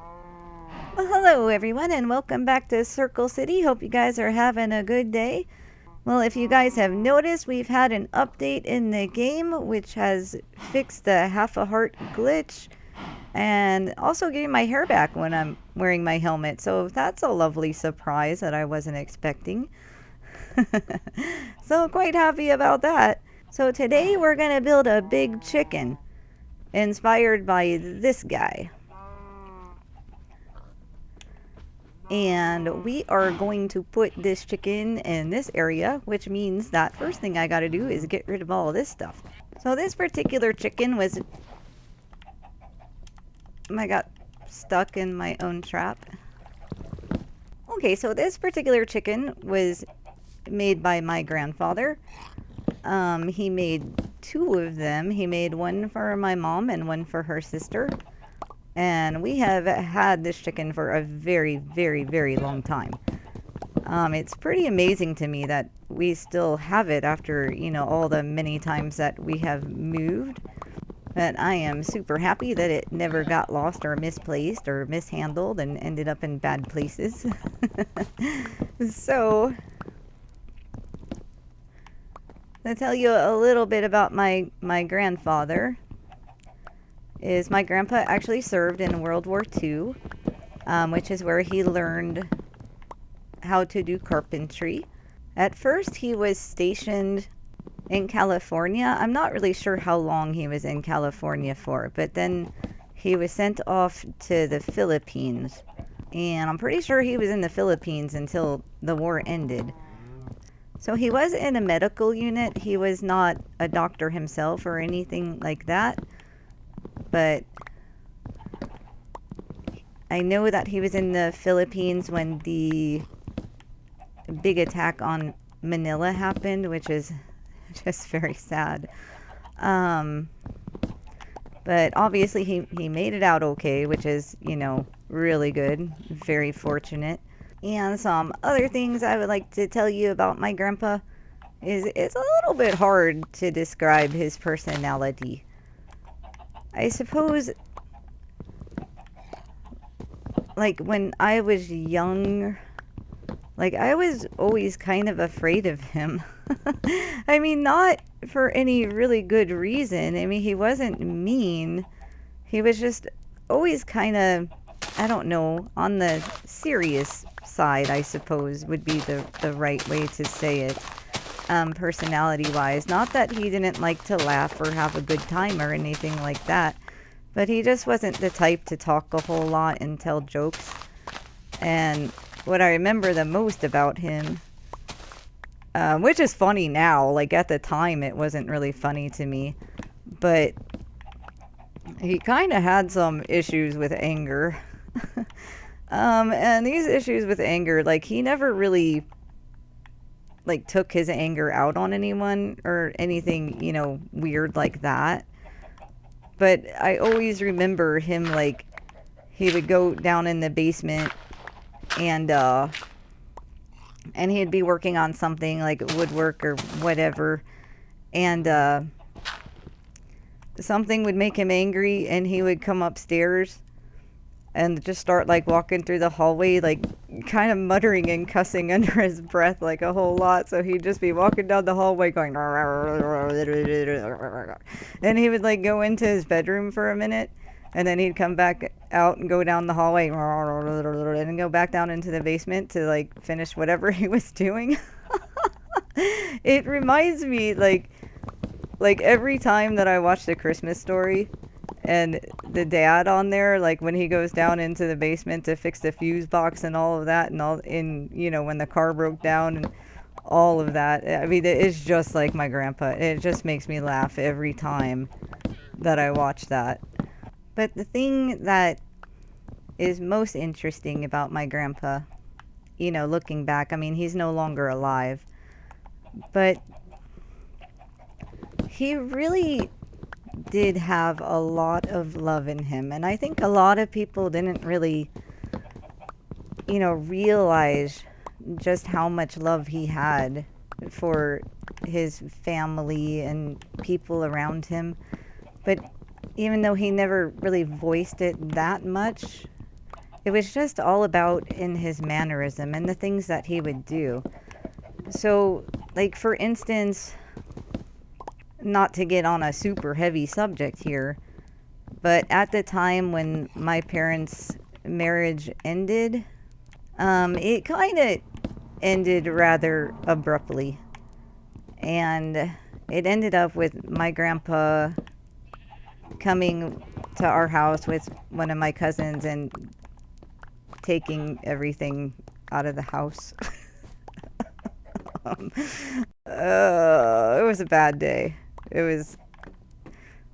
Well, hello everyone, and welcome back to Circle City. Hope you guys are having a good day. Well, if you guys have noticed, we've had an update in the game which has fixed the half a heart glitch and also getting my hair back when I'm wearing my helmet. So that's a lovely surprise that I wasn't expecting. So quite happy about that. So today we're going to build a big chicken inspired by this guy. And we are going to put this chicken in this area, which means that first thing I gotta do is get rid of all of this stuff. So this particular chicken was... I got stuck in my own trap. Okay, so this particular chicken was made by my grandfather. He made two of them. He made one for my mom and one for her sister. And we have had this chicken for a very, very, very long time. It's pretty amazing to me that we still have it after, all the many times that we have moved. But I am super happy that it never got lost or misplaced or mishandled and ended up in bad places. So, to tell you a little bit about my grandfather, is my grandpa actually served in World War II, which is where he learned how to do carpentry. At first, he was stationed in California. I'm not really sure how long he was in California for, but then he was sent off to the Philippines. And I'm pretty sure he was in the Philippines until the war ended. So he was in a medical unit. He was not a doctor himself or anything like that. But I know that he was in the Philippines when the big attack on Manila happened, which is just very sad. But obviously he made it out okay, which is, really good. Very fortunate. And some other things I would like to tell you about my grandpa is it's a little bit hard to describe his personality. I suppose, like, when I was young, I was always kind of afraid of him. I mean, not for any really good reason. I mean, he wasn't mean. He was just always kind of, I don't know, on the serious side, I suppose, would be the right way to say it. Personality-wise. Not that he didn't like to laugh or have a good time or anything like that, but he just wasn't the type to talk a whole lot and tell jokes. And what I remember the most about him, which is funny now, at the time it wasn't really funny to me, but he kind of had some issues with anger. And these issues with anger, he never really took his anger out on anyone or anything, weird like that. But I always remember him, he would go down in the basement and he'd be working on something like woodwork or whatever. And something would make him angry and he would come upstairs and just start walking through the hallway, kind of muttering and cussing under his breath a whole lot. So he'd just be walking down the hallway going, and he would go into his bedroom for a minute, and then he'd come back out and go down the hallway and go back down into the basement to finish whatever he was doing. It reminds me every time that I watch The Christmas Story, and the dad on there, when he goes down into the basement to fix the fuse box and all of that, and when the car broke down and all of that. I mean, it's just like my grandpa. It just makes me laugh every time that I watch that. But the thing that is most interesting about my grandpa, looking back, I mean, he's no longer alive, but he really did have a lot of love in him. And I think a lot of people didn't really, realize just how much love he had for his family and people around him. But even though he never really voiced it that much, It was just all about in his mannerism and the things that he would do. So, like, for instance, not to get on a super heavy subject here, but at the time when my parents' marriage ended, it kind of ended rather abruptly. And it ended up with my grandpa coming to our house with one of my cousins and taking everything out of the house. um, it was a bad day. It was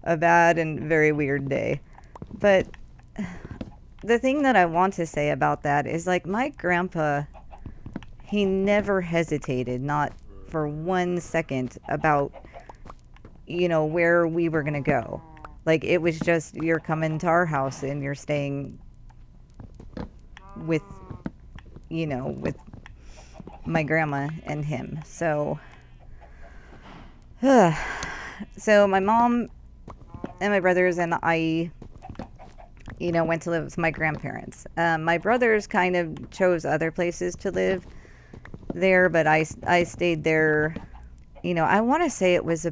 a bad and very weird day. But the thing that I want to say about that is, like, my grandpa, he never hesitated, not for 1 second, about, where we were going to go. Like, it was just, you're coming to our house and you're staying with, with my grandma and him. So, so my mom and my brothers and I, went to live with my grandparents. My brothers kind of chose other places to live there, but I stayed there. I want to say it was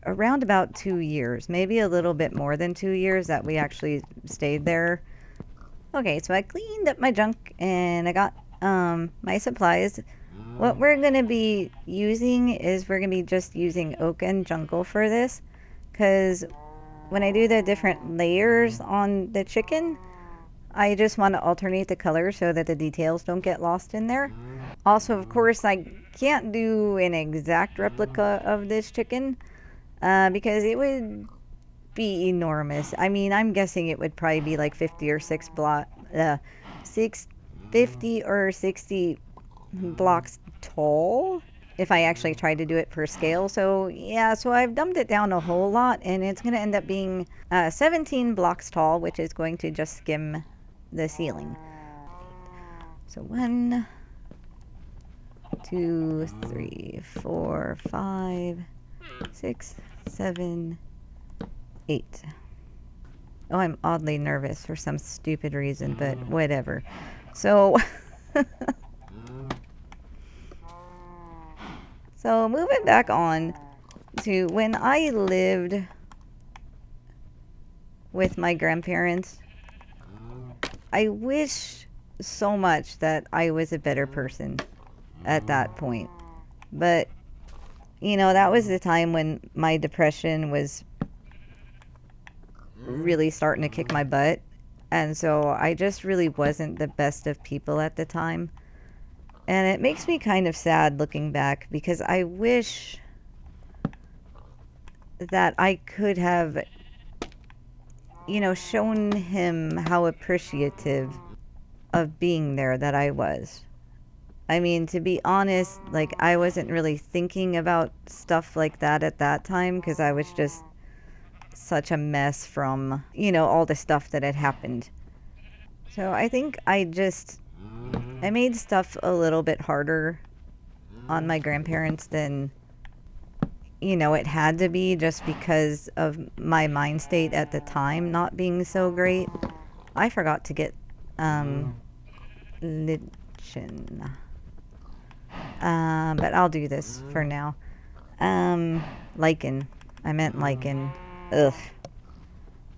around about 2 years, maybe a little bit more than 2 years that we actually stayed there. Okay, so I cleaned up my junk and I got my supplies. What we're going to be using is we're going to be just using oak and jungle for this, because when I do the different layers on the chicken, I just want to alternate the colors so that the details don't get lost in there. Also, of course, I can't do an exact replica of this chicken because it would be enormous. I mean, I'm guessing it would probably be like 50 or 60 blocks tall if I actually tried to do it per scale. So yeah, so I've dumbed it down a whole lot, and it's going to end up being 17 blocks tall, which is going to just skim the ceiling. So 1, 2, 3, 4, 5, 6, 7, 8. Oh, I'm oddly nervous for some stupid reason, but whatever. So so moving back on to when I lived with my grandparents, I wish so much that I was a better person at that point. But, that was the time when my depression was really starting to kick my butt. And so I just really wasn't the best of people at the time. And it makes me kind of sad looking back, because I wish that I could have, shown him how appreciative of being there that I was. I mean, to be honest, like, I wasn't really thinking about stuff like that at that time, because I was just such a mess from, all the stuff that had happened. So I think I made stuff a little bit harder on my grandparents than, it had to be, just because of my mind state at the time not being so great. I forgot to get lichen. But I'll do this for now. Lichen. I meant lichen. Ugh.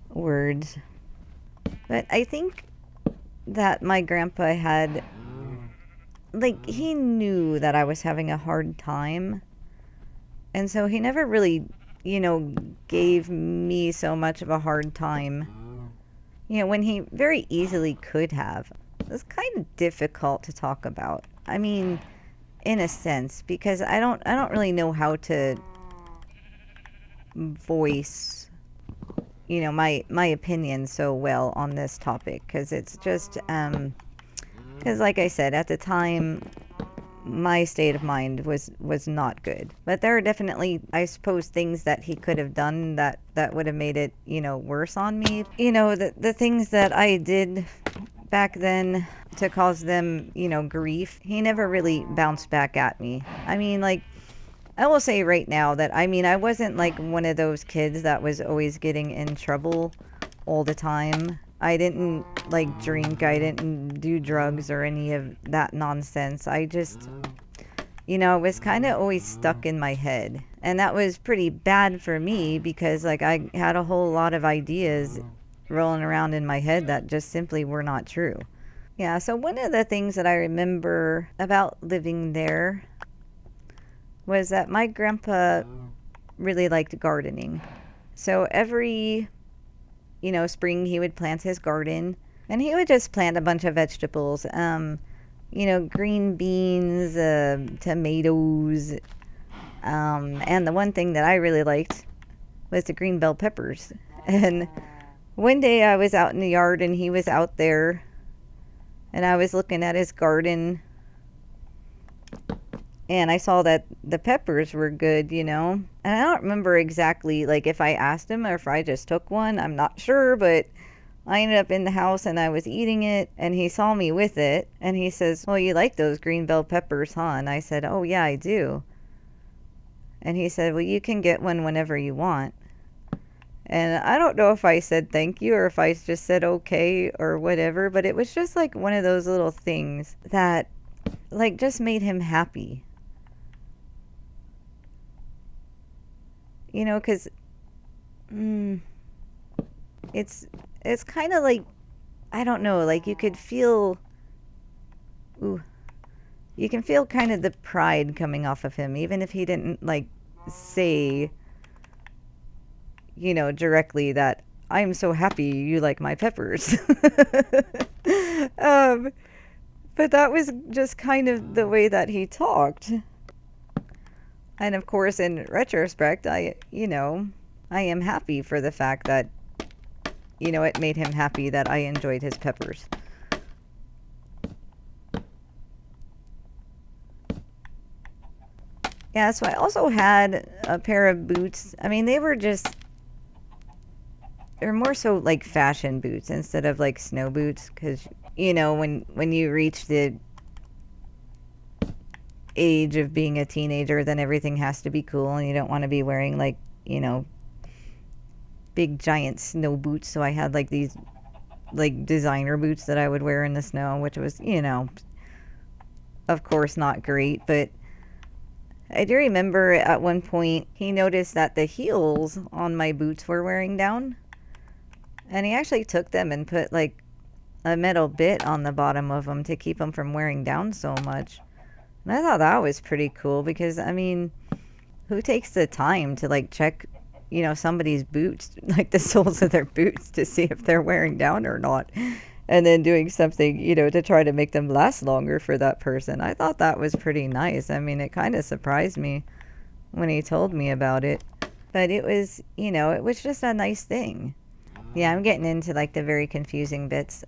Words. But I think that my grandpa had, like, he knew that I was having a hard time. And so he never really, gave me so much of a hard time, when he very easily could have. It was kind of difficult to talk about. I mean, in a sense, because I don't really know how to voice, my opinion so well on this topic, because it's just, because like I said, at the time, my state of mind was not good. But there are definitely, I suppose, things that he could have done that would have made it, worse on me. The things that I did back then to cause them, grief, he never really bounced back at me. I mean, like, I will say right now that, I mean, I wasn't like one of those kids that was always getting in trouble all the time. I didn't like drink. I didn't do drugs or any of that nonsense. I just, it was kind of always stuck in my head. And that was pretty bad for me because, like, I had a whole lot of ideas rolling around in my head that just simply were not true. Yeah, so one of the things that I remember about living there was that my grandpa really liked gardening. So every, spring he would plant his garden and he would just plant a bunch of vegetables. Green beans, tomatoes. And the one thing that I really liked was the green bell peppers. And one day I was out in the yard and he was out there and I was looking at his garden and I saw that the peppers were good, And I don't remember exactly, like, if I asked him or if I just took one. I'm not sure, but I ended up in the house and I was eating it and he saw me with it and he says, "Well, you like those green bell peppers, huh?" And I said, "Oh, yeah, I do." And he said, "Well, you can get one whenever you want." And I don't know if I said thank you or if I just said okay or whatever, but it was just like one of those little things that, like, just made him happy. Because it's kind of like, I don't know, like you could feel, ooh, you can feel kind of the pride coming off of him, even if he didn't, like, say, directly that I'm so happy you like my peppers. um, but that was just kind of the way that he talked. And of course, in retrospect, I am happy for the fact that, it made him happy that I enjoyed his peppers. Yeah, so I also had a pair of boots. I mean, they're more so like fashion boots instead of like snow boots. Because, when you reach the age of being a teenager, then everything has to be cool and you don't want to be wearing like, big giant snow boots. So I had like these like designer boots that I would wear in the snow, which was, of course not great. But I do remember at one point he noticed that the heels on my boots were wearing down. And he actually took them and put like a metal bit on the bottom of them to keep them from wearing down so much. And I thought that was pretty cool because, I mean, who takes the time to like check, somebody's boots, like the soles of their boots to see if they're wearing down or not? And then doing something, to try to make them last longer for that person. I thought that was pretty nice. I mean, it kind of surprised me when he told me about it. But it was, it was just a nice thing. Yeah, I'm getting into like the very confusing bits.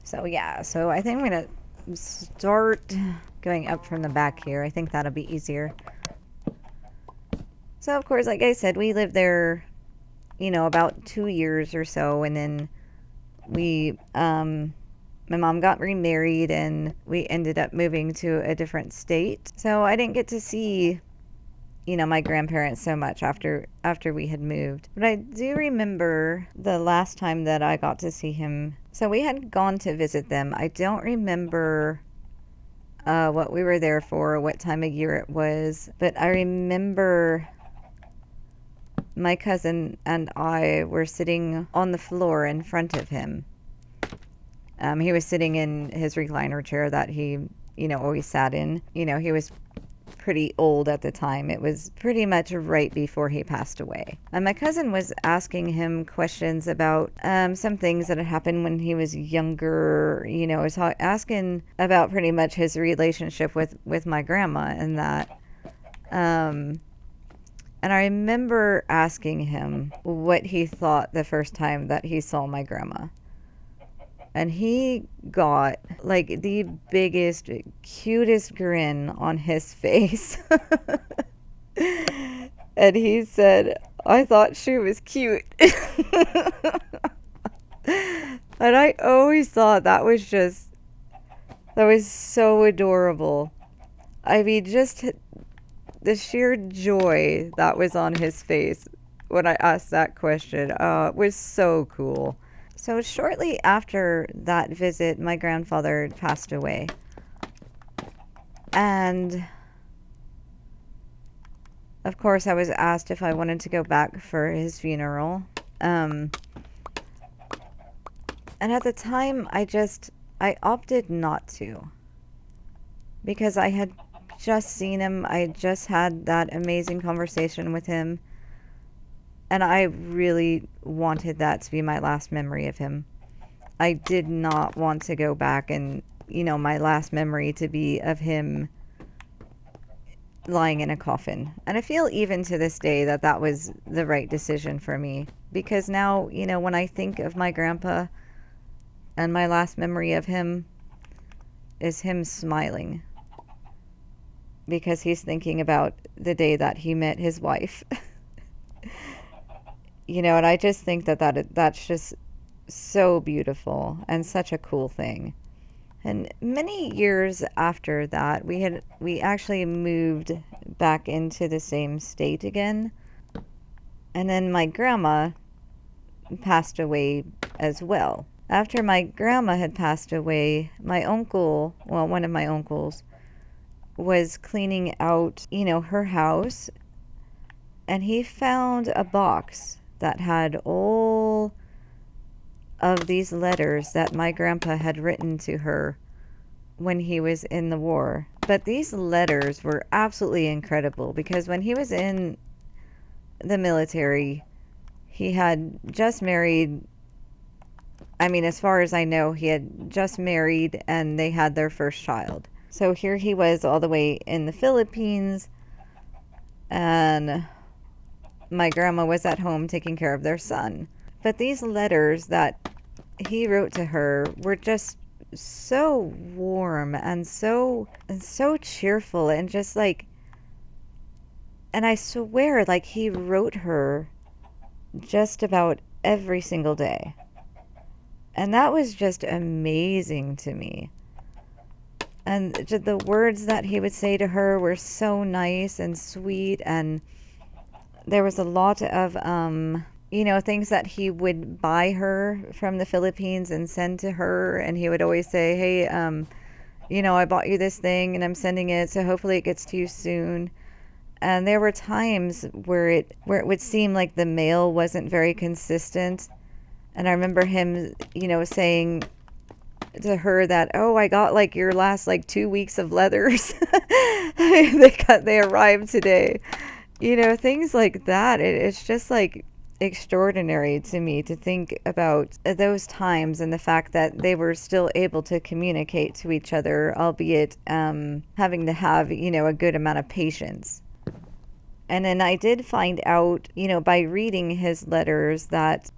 So yeah, so I think I'm going to start going up from the back here. I think that'll be easier. So of course, like I said, we lived there, about 2 years or so. And then my mom got remarried and we ended up moving to a different state. So I didn't get to see, my grandparents so much after we had moved. But I do remember the last time that I got to see him. So we had gone to visit them. I don't remember what we were there for, what time of year it was. But I remember my cousin and I were sitting on the floor in front of him. He was sitting in his recliner chair that he, always sat in. He was pretty old at the time. It was pretty much right before he passed away. And my cousin was asking him questions about some things that had happened when he was younger. Was asking about pretty much his relationship with my grandma and that. And I remember asking him what he thought the first time that he saw my grandma. And he got like the biggest, cutest grin on his face. And he said, "I thought she was cute." And I always thought that was so adorable. I mean, just the sheer joy that was on his face when I asked that question, it was so cool. So shortly after that visit, my grandfather passed away. And of course, I was asked if I wanted to go back for his funeral. And at the time, I opted not to. Because I had just seen him. I just had that amazing conversation with him. And I really wanted that to be my last memory of him. I did not want to go back and, my last memory to be of him lying in a coffin. And I feel even to this day that that was the right decision for me. Because now, when I think of my grandpa and my last memory of him is him smiling. Because he's thinking about the day that he met his wife. And I just think that's just so beautiful and such a cool thing. And many years after that, we actually moved back into the same state again. And then my grandma passed away as well. After my grandma had passed away, my uncle, well, one of my uncles, was cleaning out, her house, and he found a box that had all of these letters that my grandpa had written to her when he was in the war. But these letters were absolutely incredible because when he was in the military, he had just married. I mean, as far as I know, he had just married and they had their first child. So here he was all the way in the Philippines, and my grandma was at home taking care of their son. But these letters that he wrote to her were just so warm and so cheerful and just like, and I swear, like, he wrote her just about every single day. And that was just amazing to me. And the words that he would say to her were so nice and sweet. And there was a lot of, things that he would buy her from the Philippines and send to her. And he would always say, hey, I bought you this thing and I'm sending it, so hopefully it gets to you soon. And there were times where it would seem like the mail wasn't very consistent. And I remember him, saying to her that, oh, I got like your last 2 weeks of leathers. They arrived today. Things like that. It's just like extraordinary to me to think about those times and the fact that they were still able to communicate to each other, albeit having to have, a good amount of patience. And then I did find out, by reading his letters that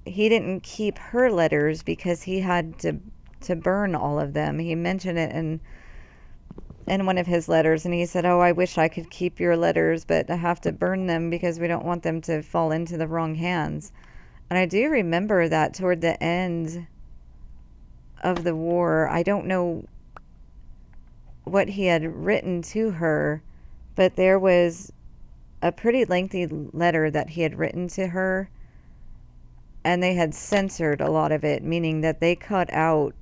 he didn't keep her letters because he had to burn all of them. He mentioned it in one of his letters, and he said, oh, I wish I could keep your letters, but I have to burn them because we don't want them to fall into the wrong hands. And I do remember that toward the end of the war, I don't know what he had written to her, but there was a pretty lengthy letter that he had written to her, and they had censored a lot of it, meaning that they cut out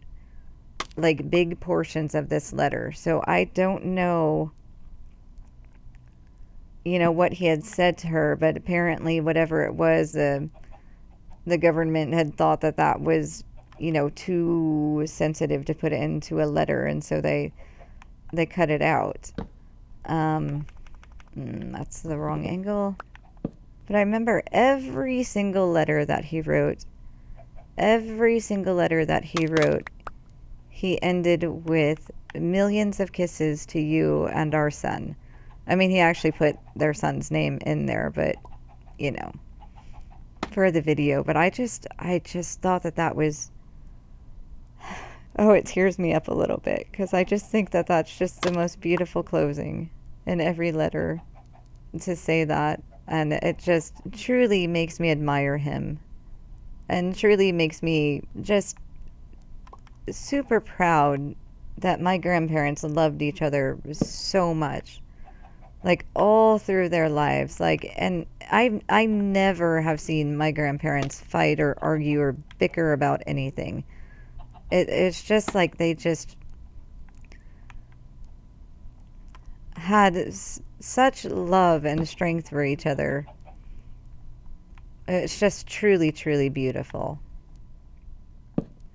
like big portions of this letter. So I don't know, what he had said to her, but apparently whatever it was, the government had thought that was, too sensitive to put it into a letter, and so they cut it out. That's the wrong angle. But I remember every single letter that he wrote, he ended with millions of kisses to you and our son. I mean, he actually put their son's name in there, but, for the video. But I just thought that was, oh, it tears me up a little bit, because I just think that that's just the most beautiful closing in every letter to say that. And it just truly makes me admire him, and truly makes me just super proud that my grandparents loved each other so much. like all through their lives. Like, and I never have seen my grandparents fight or argue or bicker about anything. It's just like they just had such love and strength for each other. It's just truly, truly beautiful.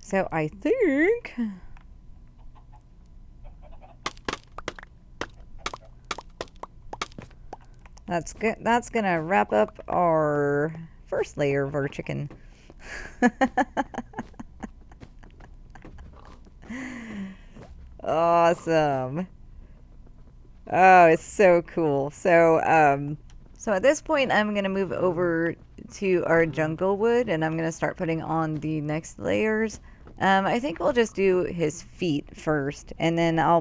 So I think that's good. That's gonna wrap up our first layer of our chicken. Awesome. Oh, it's so cool. So at this point, I'm gonna move over to our jungle wood, and I'm gonna start putting on the next layers. I think we'll just do his feet first, and then I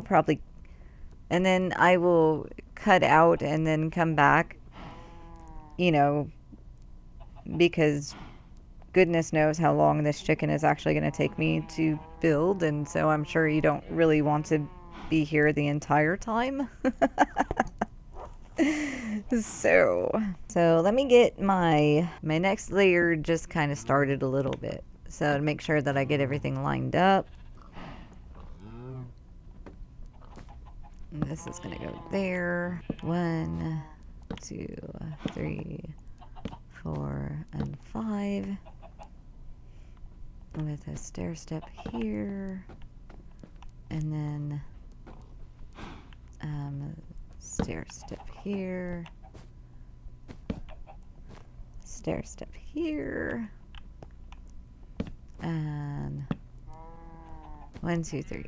will cut out and then come back. You know, because goodness knows how long this chicken is actually gonna take me to build, and so I'm sure you don't really want to be here the entire time. So let me get my next layer just kind of started a little bit. So to make sure that I get everything lined up. And this is gonna go there. 1, 2, 3, 4, and 5. With a stair step here. And then stair step here, stair step here, and 1, 2, 3.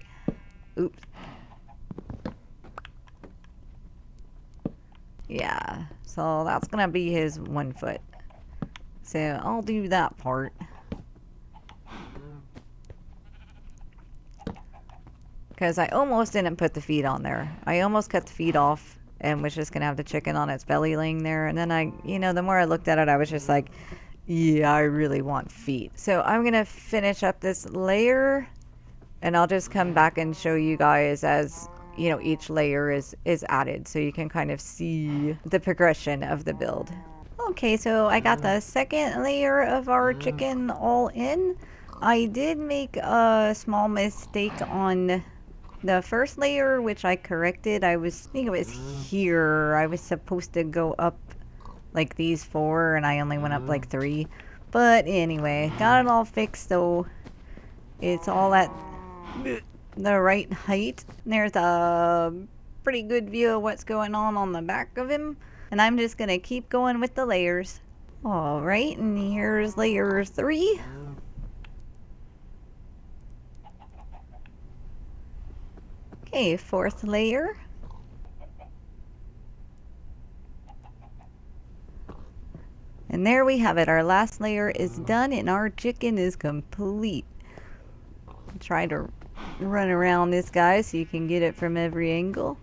Oops. Yeah, so that's gonna be his 1 foot. So I'll do that part. Because I almost didn't put the feet on there. I almost cut the feet off and was just going to have the chicken on its belly laying there. And then the more I looked at it, I was just like, yeah, I really want feet. So I'm going to finish up this layer, and I'll just come back and show you guys as, each layer is added, so you can kind of see the progression of the build. Okay, so I got the second layer of our chicken all in. I did make a small mistake on the first layer, which I corrected. I think it was here. I was supposed to go up like these 4, and I only went up like 3. But anyway, got it all fixed, so it's all at the right height. There's a pretty good view of what's going on the back of him. And I'm just gonna keep going with the layers. Alright, and here's layer 3. Okay, 4th layer. And there we have it. Our last layer is done and our chicken is complete. Try to run around this guy so you can get it from every angle.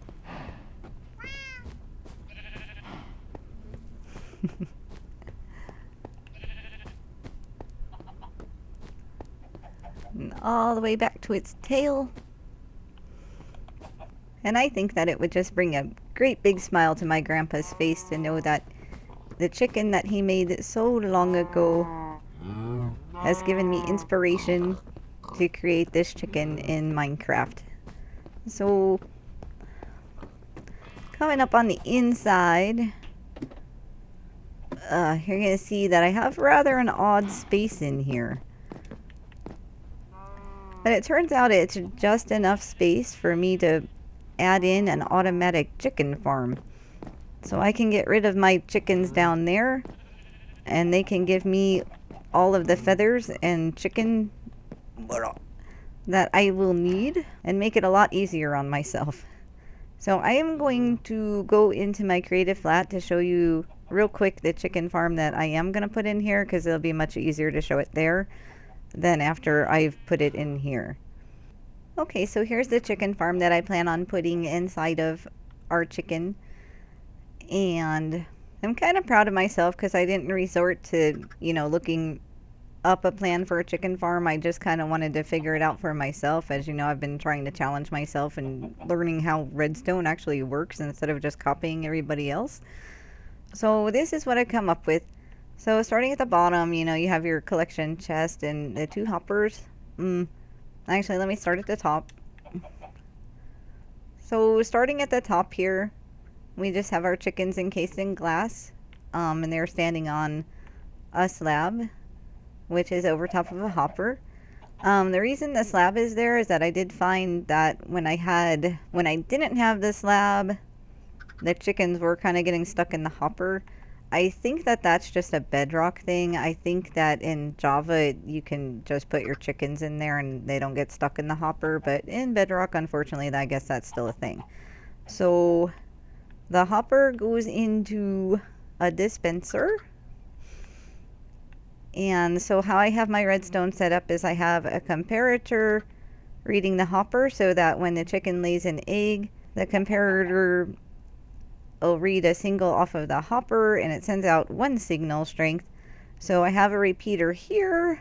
And all the way back to its tail. And I think that it would just bring a great big smile to my grandpa's face to know that the chicken that he made so long ago has given me inspiration to create this chicken in Minecraft. So, coming up on the inside, you're going to see that I have rather an odd space in here. But it turns out it's just enough space for me to add in an automatic chicken farm. So I can get rid of my chickens down there, and they can give me all of the feathers and chicken that I will need and make it a lot easier on myself. So I am going to go into my creative flat to show you real quick the chicken farm that I am going to put in here, because it'll be much easier to show it there than after I've put it in here. Okay, so here's the chicken farm that I plan on putting inside of our chicken. And I'm kind of proud of myself because I didn't resort to, looking up a plan for a chicken farm. I just kind of wanted to figure it out for myself. As you know, I've been trying to challenge myself and learning how redstone actually works instead of just copying everybody else. So this is what I come up with. So starting at the bottom, you know, you have your collection chest and the 2 hoppers. Actually, let me start at the top. So starting at the top here, we just have our chickens encased in glass, and they're standing on a slab, which is over top of a hopper. The reason the slab is there is that I did find that when I didn't have the slab, the chickens were kind of getting stuck in the hopper. I think that that's just a Bedrock thing. I think that in Java you can just put your chickens in there and they don't get stuck in the hopper, but in Bedrock, unfortunately, I guess that's still a thing. So the hopper goes into a dispenser. And so how I have my redstone set up is I have a comparator reading the hopper so that when the chicken lays an egg, the comparator will read a single off of the hopper and it sends out 1 signal strength. So I have a repeater here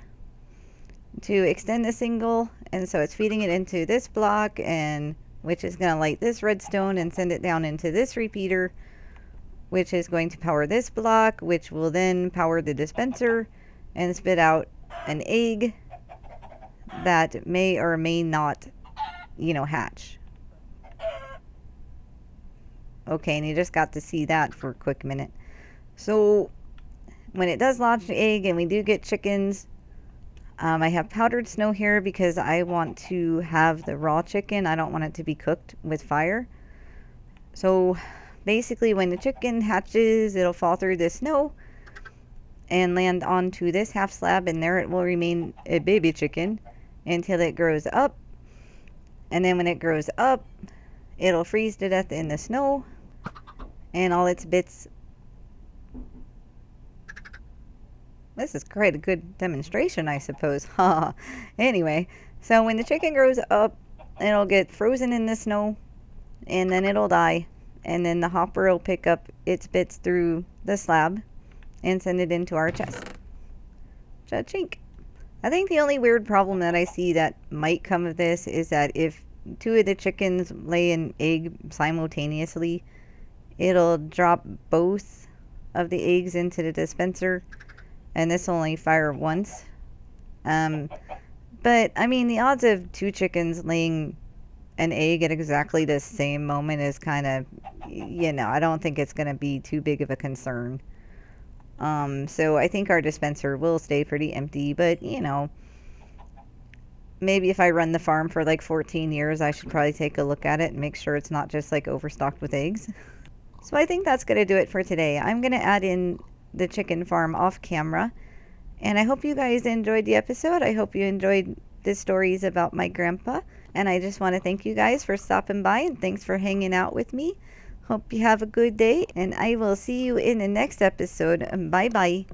to extend the signal, and so it's feeding it into this block, and which is going to light this redstone and send it down into this repeater, which is going to power this block, which will then power the dispenser and spit out an egg that may or may not, you know, hatch. Okay, and you just got to see that for a quick minute. So when it does launch the egg and we do get chickens, I have powdered snow here because I want to have the raw chicken. I don't want it to be cooked with fire. So basically when the chicken hatches, it'll fall through the snow and land onto this half slab, and there it will remain a baby chicken until it grows up. And then when it grows up, it'll freeze to death in the snow, and all its bits. This is quite a good demonstration, I suppose. Anyway, so when the chicken grows up, it'll get frozen in the snow, and then it'll die, and then the hopper will pick up its bits through the slab and send it into our chest. Cha-chink. I think the only weird problem that I see that might come of this is that if 2 of the chickens lay an egg simultaneously, it'll drop both of the eggs into the dispenser, and this will only fire once. But I mean, the odds of 2 chickens laying an egg at exactly the same moment is kind of, you know, I don't think it's going to be too big of a concern. So I think our dispenser will stay pretty empty, but you know, maybe if I run the farm for like 14 years, I should probably take a look at it and make sure it's not just like overstocked with eggs. So I think that's going to do it for today. I'm going to add in the chicken farm off camera, and I hope you guys enjoyed the episode. I hope you enjoyed the stories about my grandpa, and I just want to thank you guys for stopping by, and thanks for hanging out with me. Hope you have a good day, and I will see you in the next episode. Bye bye.